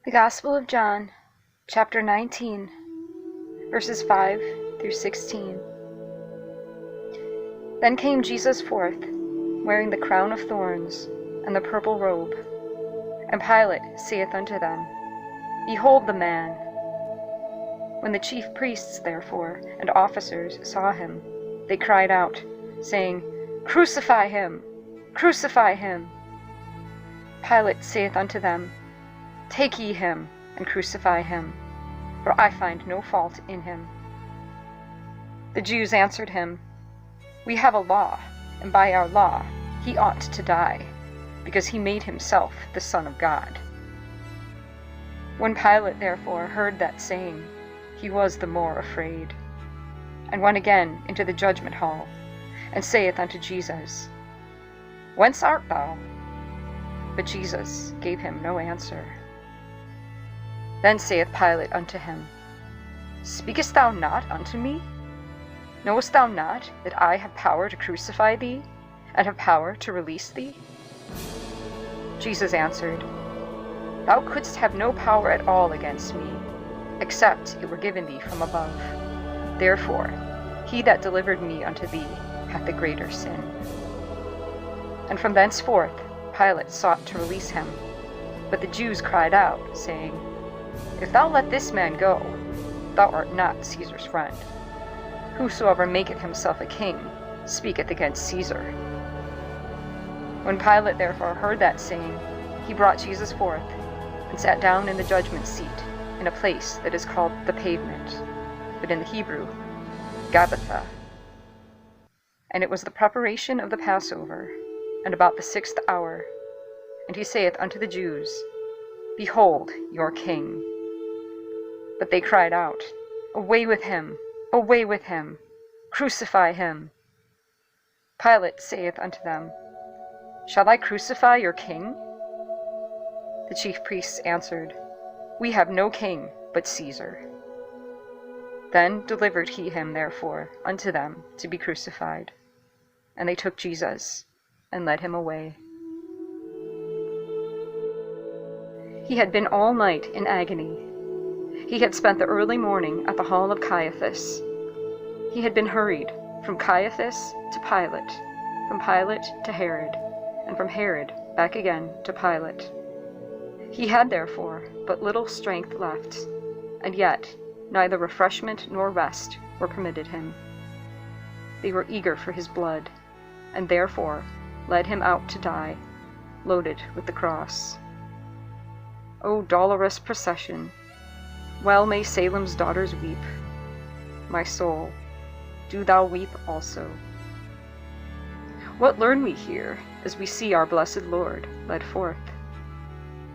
The Gospel of John, chapter 19, verses 5 through 16. Then came Jesus forth, wearing the crown of thorns and the purple robe. And Pilate saith unto them, Behold the man. When the chief priests therefore and officers saw him, they cried out, saying, Crucify him! Crucify him! Pilate saith unto them, Take ye him, and crucify him, for I find no fault in him. The Jews answered him, We have a law, and by our law he ought to die, because he made himself the Son of God. When Pilate therefore heard that saying, he was the more afraid, and went again into the judgment hall, and saith unto Jesus, Whence art thou? But Jesus gave him no answer. Then saith Pilate unto him, Speakest thou not unto me? Knowest thou not that I have power to crucify thee, and have power to release thee? Jesus answered, Thou couldst have no power at all against me, except it were given thee from above. Therefore, he that delivered me unto thee hath the greater sin. And from thenceforth Pilate sought to release him. But the Jews cried out, saying, If thou let this man go, thou art not Caesar's friend. Whosoever maketh himself a king speaketh against Caesar. When Pilate therefore heard that saying, he brought Jesus forth, and sat down in the judgment seat, in a place that is called the Pavement, but in the Hebrew, Gabbatha. And it was the preparation of the Passover, and about the 6th hour. And he saith unto the Jews, Behold your king. But they cried out, Away with him! Away with him! Crucify him! Pilate saith unto them, Shall I crucify your king? The chief priests answered, We have no king but Caesar. Then delivered he him therefore unto them to be crucified. And they took Jesus, and led him away. He had been all night in agony. He had spent the early morning at the hall of Caiaphas. He had been hurried from Caiaphas to Pilate, from Pilate to Herod, and from Herod back again to Pilate. He had therefore but little strength left, and yet neither refreshment nor rest were permitted him. They were eager for his blood, and therefore led him out to die, loaded with the cross. O dolorous procession! Well may Salem's daughters weep. My soul, do thou weep also. What learn we here as we see our blessed Lord led forth?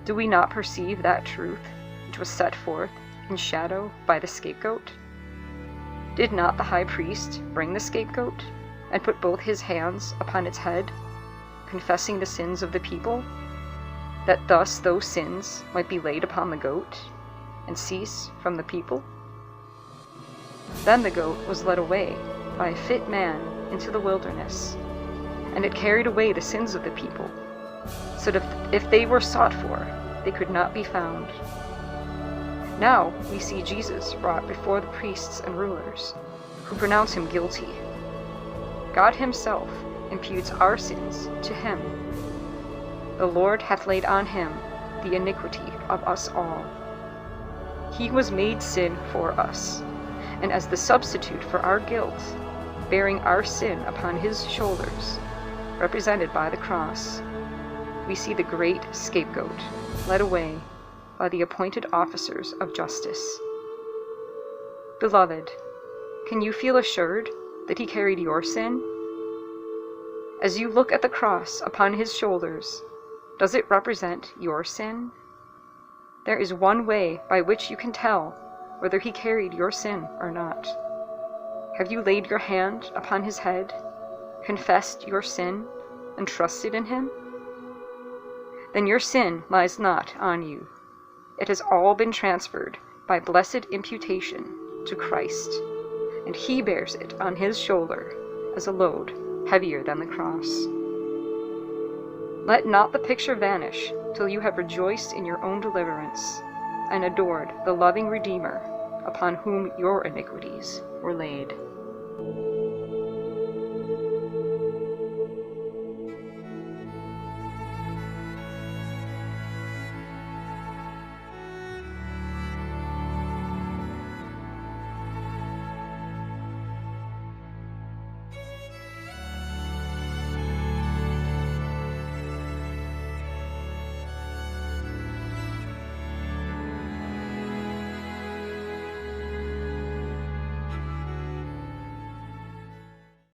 Do we not perceive that truth which was set forth in shadow by the scapegoat? Did not the high priest bring the scapegoat, and put both his hands upon its head, confessing the sins of the people, that thus those sins might be laid upon the goat, and cease from the people? Then the goat was led away by a fit man into the wilderness, and it carried away the sins of the people, so that if they were sought for, they could not be found. Now we see Jesus brought before the priests and rulers, who pronounce him guilty. God himself imputes our sins to him. The Lord hath laid on him the iniquity of us all. He was made sin for us, and as the substitute for our guilt, bearing our sin upon his shoulders, represented by the cross, we see the great scapegoat led away by the appointed officers of justice. Beloved, can you feel assured that he carried your sin? As you look at the cross upon his shoulders, does it represent your sin? There is one way by which you can tell whether he carried your sin or not. Have you laid your hand upon his head, confessed your sin, and trusted in him? Then your sin lies not on you. It has all been transferred by blessed imputation to Christ, and he bears it on his shoulder as a load heavier than the cross. Let not the picture vanish till you have rejoiced in your own deliverance, and adored the loving Redeemer upon whom your iniquities were laid.